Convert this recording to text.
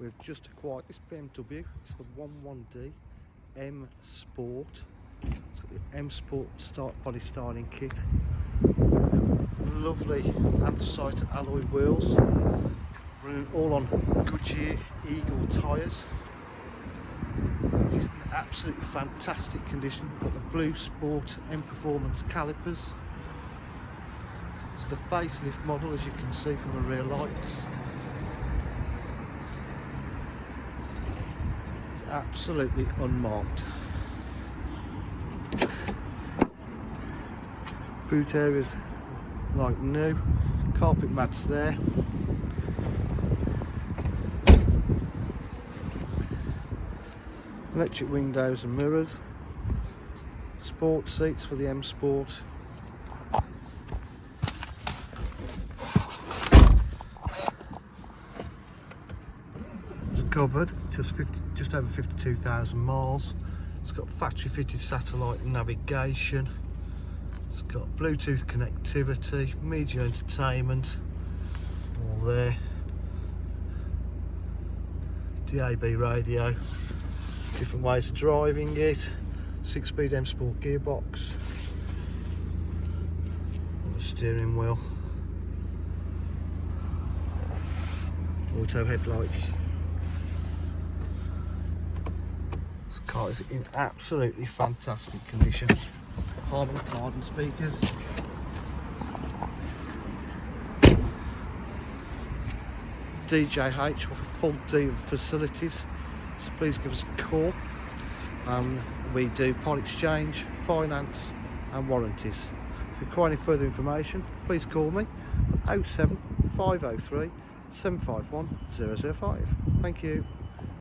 We've just acquired this BMW. It's the 11D M Sport. It's got the M Sport body styling kit. Lovely anthracite alloy wheels, running all on Goodyear Eagle tyres. It is in absolutely fantastic condition. Got the Blue Sport M Performance calipers. It's the facelift model, as you can see from the rear lights. It's absolutely unmarked. Boot areas like new, carpet mats there. Electric windows and mirrors. Sport seats for the M Sport. It's covered, just over 52,000 miles. It's got factory fitted satellite navigation. It's got Bluetooth connectivity, media entertainment, all there. DAB radio, different ways of driving it. 6-speed M Sport gearbox, and the steering wheel. Auto headlights. This car is in absolutely fantastic condition. Harman Kardon speakers. DJH with full deal facilities, so please give us a call. We do part exchange, finance and warranties. If you require any further information, please call me on 07503 751 005. Thank you.